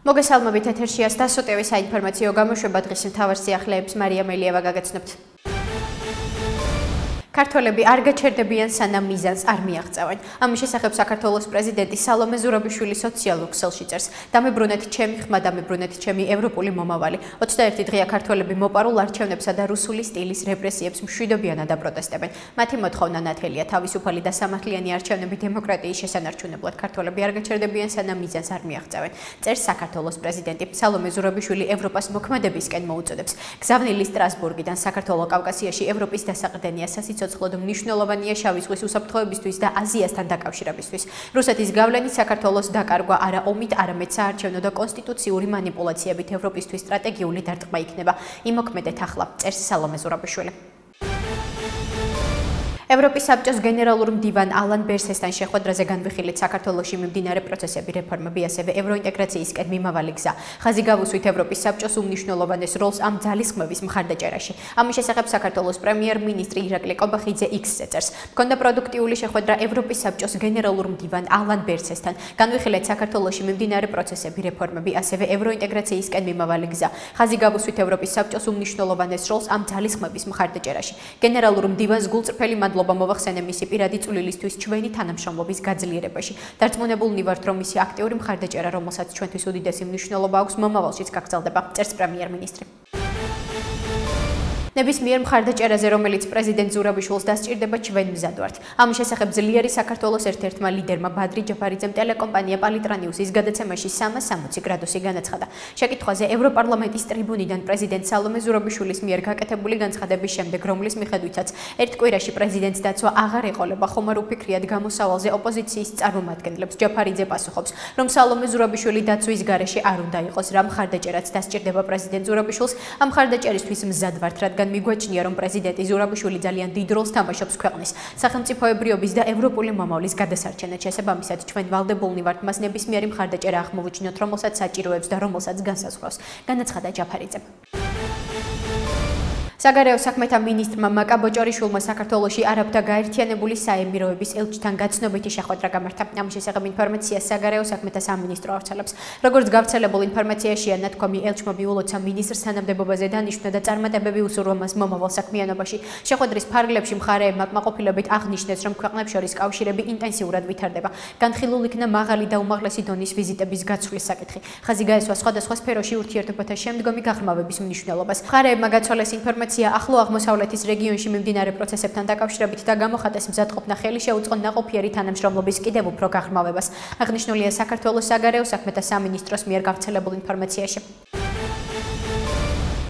მოგესალმებით ეთერშია დასოტევის საინფორმაციო გამოშვება დღის მთავარ სიახლეებს მარია მელიევა გაგაცნობთ. ქართველები არ გაჩერდებიან სანამ მიზანს არ მიაღწევენ. ამის შესახებ საქართველოს პრეზიდენტი სალომე ზურაბიშვილი სოციალურ ქსელში წერს: დამებრუნეთ ჩემი ხმა, დამებრუნეთ ჩემი ევროპული მომავალი. 21 დღეა ქართველები მოპარულ არჩევნებსა და რუსული სტილის რეპრესიებს მშვიდობიანად აპროტესტებენ. მათი მოთხოვნა ნათელია: თავისუფალი და სამართლიანი არჩევნები დემოკრატიის შესანარჩუნებლად. ქართველები არ გაჩერდებიან სანამ მიზანს არ მიაღწევენ. წერს საქართველოს პრეზიდენტი. სალომე ზურაბიშვილი ევროპას მოქმედებისკენ მოუწოდებს. გზავნილი სტრასბურგიდან საქართველოს კავკასიაში ევროპის დასაყრდენია სიცოცხლოდ მნიშვნელოვანია შავი ზღვის უსაფრთხოებისთვის და აზიასთან დაკავშირებისთვის. რუსეთის გავლენით საქართველოს დაკარგვა არა ომით, არამედ საარჩევნო და კონსტიტუციური მანიპულაციებით ევროპისთვის სტრატეგიული დარტყმა იქნება. იმოქმედეთ ახლა, წერს სალომე ზურაბიშვილი. ევროპის საბჭოს გენერალურ მდივან ალან ბერსესთან შეხვედრაზე განვიხილეთ საქართველოში მიმდინარე პროცესები, რეფორმები, ასევე ევროინტეგრაციისკენ მიმავალი გზა. ხაზი გავუსვით ევროპის საბჭოს უმნიშვნელოვანეს როლს ამ ძალისხმევის მხარდაჭერაში. ამის შესახებ საქართველოს პრემიერ-მინისტრი ირაკლი კობახიძე X-ზე წერს: მქონდა პროდუქტიული შეხვედრა ევროპის საბჭოს გენერალურ მდივან ალან ბერსესთან. განვიხილეთ საქართველოში მიმდინარე პროცესები, რეფორმები, ასევე ევროინტეგრაციისკენ მიმავალი გზა. ხაზი გავუსვით ევროპის საბჭოს უმნიშვნელოვანეს როლს ამ ძალისხმევის მხარდაჭერაში. გენერალურ მდივანს გულწრფელი მადლობა მოვახსენე მისი პირადი წვლილისთვის ჩვენი თანამშრომლობის გაძლიერებაში. დარწმუნებულნი ვართ, რომ მისი აქტიური მხარდაჭერა, რომელსაც ჩვენთვის უდიდესი მნიშვნელობა აქვს, მომავალშიც გაგრძელდება, წერს პრემიერ-მინისტრი. ნებისმიერ მხარდაჭერაზე, რომელიც პრეზიდენტ ზურაბიშვილს დასჭირდება, ჩვენ მზად ვართ. ამის შესახებ ძლიერი საქართველოს ერთ-ერთმა ლიდერმა ბადრი ჯაფარიძემ ტელეკომპანია პალიტრანიუსის გადაცემაში 360 გრადუსი განაცხადა. შეკითხვაზე ევროპარლამენტის ტრიბუნიდან პრეზიდენტ სალომე ზურაბიშვილის მიერ გაკეთებული განცხადების შემდეგ, რომლის მიხედვითაც ერთ კვირაში პრეზიდენტს დაცვა აღარ ეყოლება, ხომარ უფიქრიად გამოსავალზე ოპოზიციის წარმომადგენლებს ჯაფარიძე პასუხობს, რომ სალომე ზურაბიშვილი დაცვის გარეშე არ უნდა იყოს, რა მხარდაჭერაც დასჭირდება პრეზიდენტ ზურაბიშვილს, ამ მხარდაჭერისთვის მზად ვართ, რადგან მიგვაჩნია, რომ პრეზიდენტი ზურაბიშვილი ძალიან დიდ როლს თამაშობს ქვეყნის სახელმწიფოებრიობის და ევროპული მომავლის გადასარჩენად. შესაბამისად, ჩვენ ვალდებულნი ვართ მას ნებისმიერი მხარდაჭერა აღმოვუჩინოთ, რომელსაც საჭიროებს და რომელსაც განსაზღვრავს, განაცხადა ჯაფარიძემ. საგარეო საქმეთა მინისტრმა მაკა ბოჭორიშვილმა საქართველოში არაბთა გაერთიანებული საემიროების ელჩთან გაცნობითი შეხვედრა გამართა. ამის შესახებ ინფორმაციას საგარეო საქმეთა სამინისტრო ავრცელებს. როგორც გავრცელებულ ინფორმაციაშია ნათქვამი, ელჩმა მიულოცა მინისტრს თანამდებობაზე დანიშვნა და წარმატებები უსურვა მას მომავალ საქმიანობაში. შეხვედრის ფარგლებში მხარეებმა კმაყოფილებით აღნიშნეს, რომ ქვეყნებს შორის კავშირები ინტენსიურად ვითარდება. განხილულ იქნა მაღალი და უმაღლესი დონის ვიზიტების გაცვლის საკითხი. ხაზი გაესვა სხვადასხვა სფეროში ურთიერთობათა შემდგომი გაღრმავების მნიშვნელობას. მხარეებმა გაცვალეს ინფორმაცია ახლო აღმოსავლეთის რეგიონში მიმდინარე პროცესებთან დაკავშირებით და გამოხატეს მზადყოფნა ხელი შეუწყო ნაყოფიერი თანამშრომლობის კიდევ უფრო გაღრმავებას. აღნიშნულია საქართველოს საგარეო საქმეთა სამინისტროს მიერ გავრცელებულ ინფორმაციაში.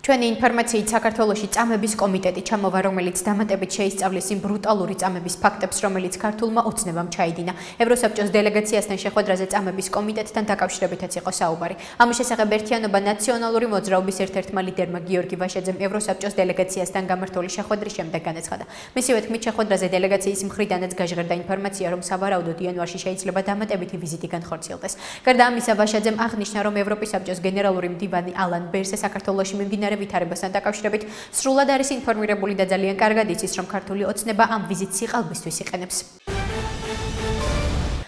ჩვენი ინფორმაციით საქართველოში წამების კომიტეტი ჩამოვა, რომელიც დამატებით შეისწავლის იმ ბრუტალური წამების ფაქტებს, რომელიც ქართულმა ოცნებამ ჩაიდინა. ევროსაბჭოს დელეგაციასთან შეხვედრაზე წამების კომიტეტთან დაკავშირებითაც იყო საუბარი. ამის შესახებ ერთიანობა ნაციონალური მოძრაობის ერთ-ერთმა ლიდერმა გიორგი ვაშაძემ ევროსაბჭოს დელეგაციასთან გამართული შეხვედრის შემდეგ განაცხადა. მისივე თქმით, შეხვედრაზე დელეგაციის მხრიდანაც გაჟღერდა ინფორმაცია, რომ სავარაუდოდ იანვარში შეიძლება დამატებითი ვიზიტი განხორციელდეს. გარდა ამისა, ვაშაძემ აღნიშნა, რომ ევროპის საბჭოს გენერალური მდივანი ალან ბერსე საქართველოში მიმდინარე ვითარებასთან დაკავშირებით სრულად არის ინფორმირებული და ძალიან კარგად იცის, რომ ქართული ოცნება ამ ვიზიტს სიყალბისთვის იყენებს.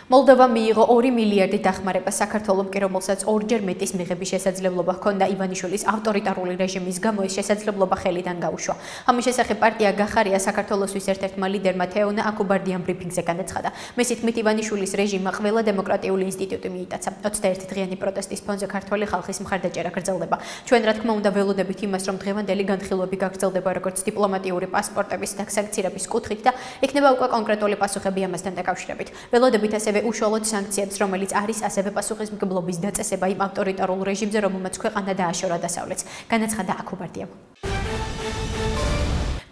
მოლდოვა მიიღო 2 მილიარდი დახმარება საქართველომ კი, რომელსაც ორჯერ მეტის მიღების შესაძლებლობა ჰქონდა ივანიშვილის ავტორიტარული რეჟიმის გამო ეს შესაძლებლობა ხელიდან გაუშვა. ამის შესახებ პარტია გახარია საქართველოსთვის ერთ-ერთმა ლიდერმა თეონა აკუბარდიამ ბრიფინგზე განაცხადა. მისი თქმით, ივანიშვილის რეჟიმმა ყველა დემოკრატიული ინსტიტუტი მიიტაცა. 21 დღიანი პროტესტის ფონზე ქართული ხალხის მხარდაჭერა გრძელდება. ჩვენ რა თქმა უნდა ველოდებით იმას, რომ დღევანდელი განხილვები გაგრძელდება როგორც დიპლომატიური პასპორტების და სანქციების კუთხით და იქნება უკვე კონკრეტული პასუხები ამასთან დაკავშირებით. ველოდებით ასევე უშუალოდ სანქციებს, რომელიც არის ასევე პასუხისმგებლობის დაწესება იმ ავტორიტარულ რეჟიმზე, რომელმაც ქვეყანა დააშორა დასავლეთს, განაცხადა აკუბარდიამ.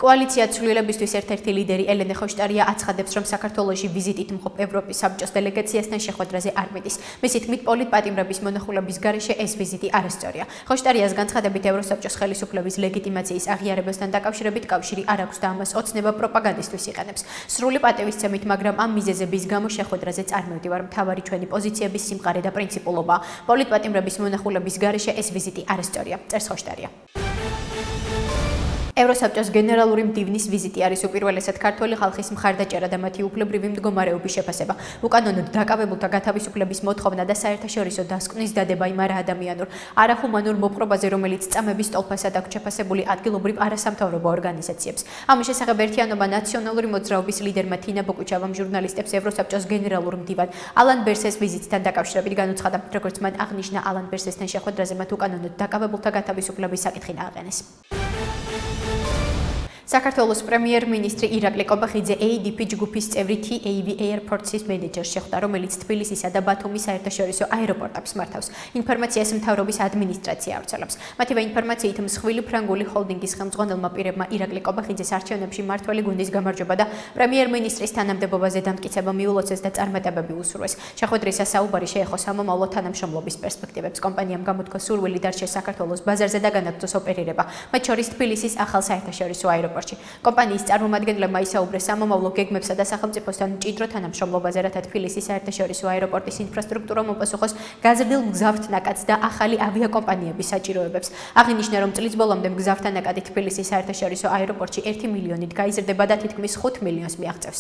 კოალიცია ცვლილებისთვის ერთ-ერთი ლიდერი ელენე ხოშტარია აცხადებს, რომ საქართველოში ვიზიტით მყოფ ევროპის საბჭოს დელეგაციასთან შეხვედრაზე არ მიდის. მისი თქმით, პოლიტპატიმრების მონახულების გარეშე ეს ვიზიტი არასწორია. ხოშტარიას განცხადებით, ევროსაბჭოს ხელისუფლების ლეგიტიმაციის აღიარებასთან დაკავშირებით კავშირი არ აქვს და ამას ოცნება პროპაგანდისთვის იყენებს. სრული პატივისცემით, მაგრამ ამ მიზეზების გამო შეხვედრაზე წარმოვიდივარ, მთავარი ჩვენი პოზიციების სიმყარე და პრინციპულობა. პოლიტპატიმრების მონახულების გარეშე ეს ვიზიტი არასწორია, წერს ხოშტარია. ევროსაბჭოს გენერალური მდივნის ვიზიტი არის უპირველესად ქართული ხალხის მხარდაჭერა და მათი უფლებრივი მდგომარეობის შეფასება. უკანონოდ დაკავებულთა გათავისუფლების მოთხოვნა და საერთაშორისო დასკვნის დადება იმ არაადამიანურ, არახუმანურ მოპყრობაზე, რომელიც წამების ტოლფასად აქვს შეფასებული ადგილობრივ არასამთავრობო ორგანიზაციებს. ამის შესახებ ერთიანობა ნაციონალური მოძრაობის ლიდერმა თინა ბოკუჩავამ ჟურნალისტებს ევროსაბჭოს გენერალურ მდივან ალან ბერსეს ვიზიტთან დაკავშირებით განუცხადა, როგორც მან აღნიშნა, ალან ბერსესთან შეხვედრაზე მათ უკანონოდ დაკავებულთა გათავისუფლების საკითხი ააყენეს. საქართველოს პრემიერ-მინისტრი ირაკლი კობახიძე ADP ჯგუფის წევრი TAV Airports-ის მენეჯერს შეხვდა, რომელიც თბილისისა და ბათუმის საერთაშორისო აეროპორტებს მართავს. ინფორმაციას მთავრობის ადმინისტრაცია ავრცელებს. მათივე ინფორმაციით, მსხვილი ფრანგული ჰოლდინგის ხელმძღვანელმა პირებმა ირაკლი კობახიძეს არჩევნებში მმართველი გუნდის გამარჯვება და პრემიერ-მინისტრის თანამდებობაზე დამტკიცება მიულოცეს და წარმატებები უსურვეს. შეხვედრისას საუბარი შეეხო სამომავლო თანამშრომლობის პერსპექტივებს. კომპანიამ გამოთქვა სურვილი დარჩეს საქართველოს ბაზარზე და განაგრძოს ოპერირება, მათ შორის თბილისის ახალ საერთაშორისო აეროპორტში. კომპანიის წარმომადგენლებმა ისაუბრეს სამომავლო გეგმებსა და სახელმწიფოსთან მჭიდრო თანამშრომლობაზე, რათა თბილისის საერთაშორისო აეროპორტის ინფრასტრუქტურა მოპასუხოს გაზრდილ მგზავრთნაკადს და ახალი ავიაკომპანიების საჭიროებებს. აღინიშნა, რომ წლის ბოლომდე მგზავრთნაკადი თბილისის საერთაშორისო აეროპორტში 1 მილიონით გაიზრდება და თითქმის 5 მილიონს მიაღწევს.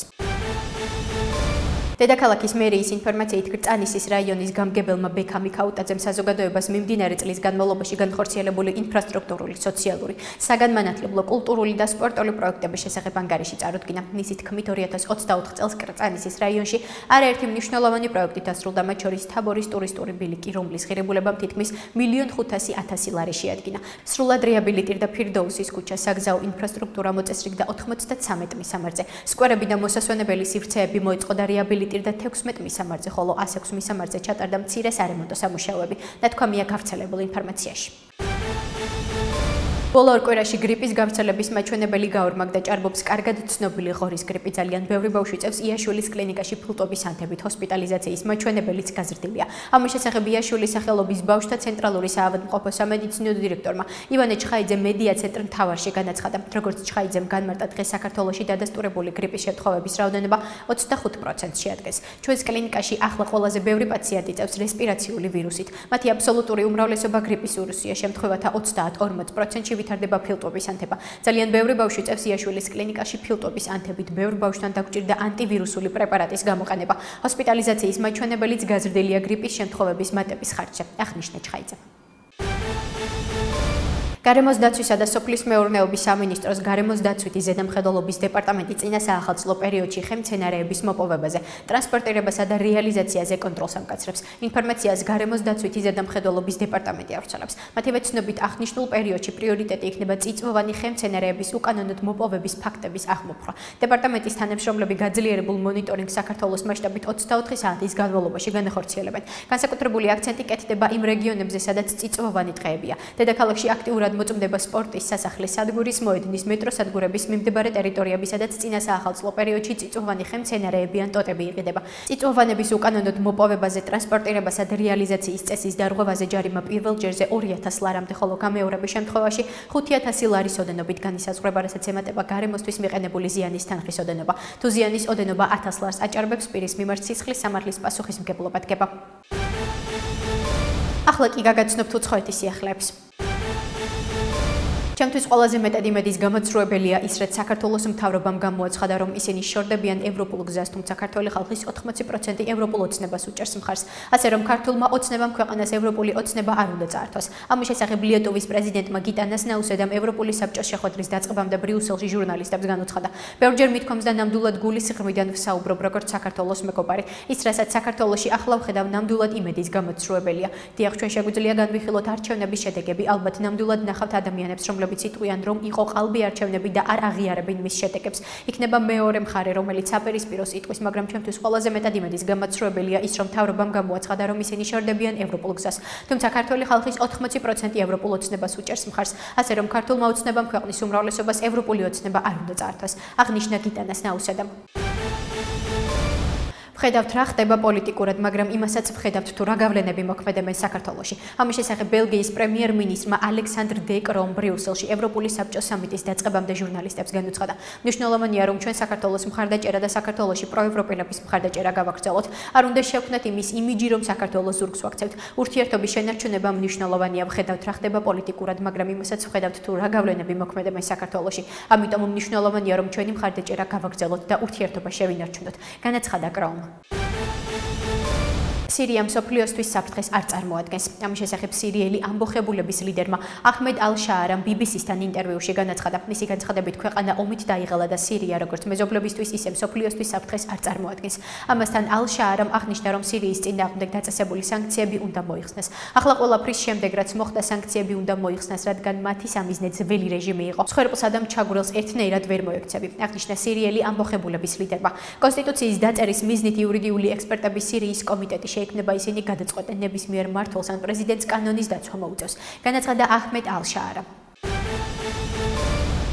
დედაქალაქის მერიის ინფორმაციით კრწანისის რაიონის გამგებელმა ბექა მიქაუტაძემ საზოგადოებას მიმდინარე წლის განმავლობაში განხორციელებული ინფრასტრუქტურული, სოციალური, საგანმანათლებლო, კულტურული და სპორტული პროექტების შესახებ ანგარიში წარუდგინა. მისი თქმით, 2024 წელს კრწანისის რაიონში არაერთი მნიშვნელოვანი პროექტი დასრულდა, მათ შორის თაბორის ტურისტული ბილიკი, რომლის ღირებულებამ თითქმის 1,500,000 ლარი შეადგინა. სრულად რეაბილიტირდა ფირდოუსის ქუჩა, საგზაო ინფრასტრუქტურა მოწესრიგდა 93 მისამართზე. სკვერები და მოსასვენებელი სივრცეები მოიწყო და რეაბილიტირდა 16 მისამართზე, ხოლო 106 მისამართზე ჩატარდა მცირე სარემონტო სამუშაოები. ნათქვამია გავრცელებულ ინფორმაციაში. ბოლო ორ კვირაში გრიპის გავრცელების მაჩვენებელი გაორმაგდა. ჭარბობს კარგად ცნობილი ღორის გრიპი. ძალიან ბევრი ბავშვი წევს იაშვილის კლინიკაში ფილტვების ანთებით. ჰოსპიტალიზაციის მაჩვენებელიც გაზრდილია. ამის შესახებ იაშვილის სახელობის ბავშვთა ცენტრალური საავადმყოფო სამედიცინო დირექტორმა ივანე ჩხაიძემ მედია ცენტრ მთავარში განაცხადა, როგორც ჩხაიძემ განმარტა, დღეს საქართველოში დადასტურებული გრიპის შემთხვევების რაოდენობა 25%-ს შეადგენს. ჩვენს კლინიკაში ახლა ყველაზე ბევრი პაციენტი წევს რესპირაციული ვირუსით. მათი აბსოლუტური უმრავლესობა გრიპის ვირუსია, შემთხვევათა 30-40%-ში ვითარდება ფილტვების ანთება. ძალიან ბევრი ბავშვი წევს იაშვილის კლინიკაში ფილტვების ანთებით. ბევრ ბავშვთან დაგვჭირდა ანტივირუსული პრეპარატის გამოყენება. ჰოსპიტალიზაციის მაჩვენებელიც გაზრდილია გრიპის შემთხვევების მატების ხარჯზე, აღნიშნა ჩხაიძემ. გარემოს დაცვისა და სოფლის მეურნეობის სამინისტროს გარემოს დაცვითი ზედამხედველობის დეპარტამენტი წინა საახალწლო პერიოდში ხემცენარეების მოპოვებაზე, ტრანსპორტირებასა და რეალიზაციაზე კონტროლს ამკაცრებს. ინფორმაციას გარემოს დაცვითი ზედამხედველობის დეპარტამენტი ავრცელებს. მათივე ცნობით, აღნიშნულ პერიოდში პრიორიტეტი იქნება წიწვოვანი ხემცენარეების უკანონოდ მოპოვების ფაქტების აღმოფხვრა. დეპარტამენტის თანამშრომლები გაძლიერებულ მონიტორინგს საქართველოს მასშტაბით 24 საათის განმავლობაში განახორციელებენ. განსაკუთრებული აქცენტი კეთდება იმ რეგიონებზე, სადაც წიწვოვანი ტყეებია. დედაქალაქში აქტიურად მოწმდება სპორტის სასახლის სადგურის, მოედნის, მეტროს სადგურების მიმდებარე ტერიტორიები, სადაც წინა საახალწლო პერიოდში წიწვოვანი ხემცენარეები ან ტოტები იყიდება. წიწვოვანების უკანონოდ მოპოვებაზე, ტრანსპორტირებასა და რეალიზაციის წესის დარღვევაზე ჯარიმა პირველ ჯერზე 2,000 ლარამდე, ხოლო გამეორების შემთხვევაში 5,000 ლარის ოდენობით განისაზღვრება, რასაც ემატება გარემოსთვის მიყენებული ზიანის თანხის ოდენობა. თუ ზიანის ოდენობა 1000 ლარს აჭარბებს, პირის მიმართ სისხლის სამართლის პასუხისმგებლობა დგება. ახლა კი გაგაცნობთ უცხოეთის სიახლეებს. ჩემთვის ყველაზე მეტად იმედის გამოცდილებელია ის, რაც საქართველოს მთავრობამ გამოაცხადა, რომ ისინი შორდებიან ევროპულ გზას, თუმცა ქართველი ხალხის 80% ევროპულ ოცნებას უჭერს მხარს, ასე რომ ქართულმა ოცნებამ ქვეყანას ევროპული ოცნება არ უნდა წაართვას. ამის შესახებ ლიეტუვის პრეზიდენტმა გიტანას ნაუსედამ ევროპული საბჭოს შეხვედრის დაწყებამდე ბრიუსელში ჟურნალისტებს განუცხადა. ბევრჯერ მithქვამს და ნამდვილად გულის სიღრმიდან ვსაუბრობ, როგორც საქართველოს მეგობარი. ის, რასაც საქართველოში ახლა ვხედავ, ნამდვილად იმედის გამოცდილებელია. დიახ, ჩვენ შეგვიძლია განვიხილოთ არჩევნების შედეგები, ალბათ ნამდვილად ნახავთ ადამიანებს, რომლებიც იტყვიან, რომ იყო ყალბი არჩევნები და არ აღიარებენ მის შედეგებს. იქნება მეორე მხარე, რომელიც საპირისპიროს იტყვის, მაგრამ ჩემთვის ყველაზე მეტად იმედის გამოცდილებელია ის, რომ მთავრობამ გამოაცხადა, რომ ისინი შორდებიან ევროპულ გზას. თუმცა ქართული ხალხის 80% ევროპულ ოცნებას უჭერს მხარს, ასე რომ ქართულმა ოცნებამ ქვეყნის უმრავლესობას ევროპული ოცნება არ უნდა წაართვას, აღნიშნა გიტანას ნაუსედამ. ვხედავთ რა ხდება პოლიტიკურად, მაგრამ იმასაც ვხედავთ თუ რა გავლენები მოქმედებენ საქართველოში. ამის შესახებ ბელგიის პრემიერ-მინისტრმა ალექსანდრ დე კრომ ბრიუსელში ევროპული საბჭოს სამიტის დაწყებამდე ჟურნალისტებს განუცხადა. მნიშვნელოვანია, რომ ჩვენ საქართველოს მხარდაჭერა და საქართველოში პროევროპელების მხარდაჭერა გავაგრძელოთ. არ უნდა შევქმნათ იმის იმიჯი, რომ საქართველოს ზურგს ვაქცევთ. ურთიერთობის შენარჩუნება მნიშვნელოვანია, ვხედავთ რა ხდება პოლიტიკურად, მაგრამ იმასაც ვხედავთ თუ რა გავლენები მოქმედებენ საქართველოში. ამიტომ მნიშვნელოვანია, რომ ჩვენი მხარდაჭერა გავაგრძელოთ და ურთიერთობა შევინარჩუნოთ. განაცხადა კრომ. სირია მსოფლიოსთვის საფრთხეს არ წარმოადგენს. ამის შესახებ სირიელი ამბოხებულების ლიდერმა აჰმედ ალ-შაარამ BBC-სთან ინტერვიუში განაცხადა. მისი განცხადებით ქვეყანა ომით დაიღალა და სირია როგორც მეზობლებისთვის, ისე მსოფლიოსთვის საფრთხეს არ წარმოადგენს. ამასთან ალ-შაარამ აღნიშნა, რომ სირიის წინააღმდეგ დაწესებული სანქციები უნდა მოიხსნას. ახლა ყველაფრის შემდეგ, რაც მოხდა, სანქციები უნდა მოიხსნას, რადგან მათი სამიზნე ძველი რეჟიმი იყო. მსხვერპლსა და მჩაგვრელს ერთნაირად ვერ მოექცევი. აღნიშნა სირიელი ამბოხებულების ლიდერმა. კონსტიტუციის დაწერის მიზნით იურიდიული ექსპერტების სირიის კომიტეტი იქნება ისინი გადაწყვეტენ ნებისმიერ მმართველს ან პრეზიდენტს კანონის დაცვა მოუწევს. განაცხადა აჰმედ ალ-შაარა.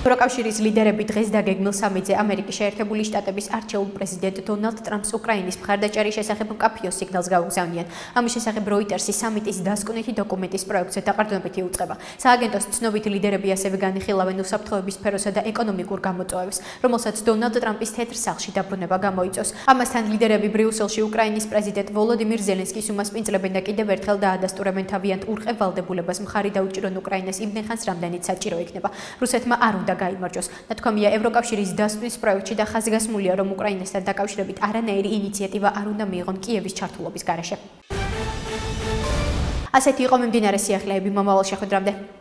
ევროკავშირის ლიდერები დღეს დაგეგმილ სამიტზე ამერიკის შეერთებული შტატების არჩეულ პრეზიდენტ დონალდ ტრამპს უკრაინის მხარდაჭერის შესახებ მკაფიო სიგნალს გაუგზავნიან. ამის შესახებ როიტერსი სამიტის დასკვნითი დოკუმენტის პროექტზე დაყრდნობით იუწყება. სააგენტოს ცნობით ლიდერები ასევე განიხილავენ უსაფრთხოების სფეროსა და ეკონომიკურ გამოწვევებს, რომელსაც დონალდ ტრამპის თეთრ სახლში დაბრუნება გამოიწვევს. ამასთან ლიდერები ბრიუსელში უკრაინის პრეზიდენტ ვოლოდიმირ ზელენსკის უმასპინძლებენ და კიდევ ერთხელ დაადასტურებენ თავიანთ ურყევალდებულებას მხარი დაუჭირონ უკრაინას იმდენ ხანს, რამდენიც საჭირო იქნება. რუსეთმა არ უნდა გაიმარჯვოს. ნათქვამია ევროკავშირის დასკვნის პროექტში და ხაზგასმულია, რომ უკრაინასთან დაკავშირებით არანაირი ინიციატივა არ უნდა მიიღონ კიევის ჩართულობის გარეშე. ასეთი იყო მიმდინარე სიახლეები მომავალ შეხვედრამდე.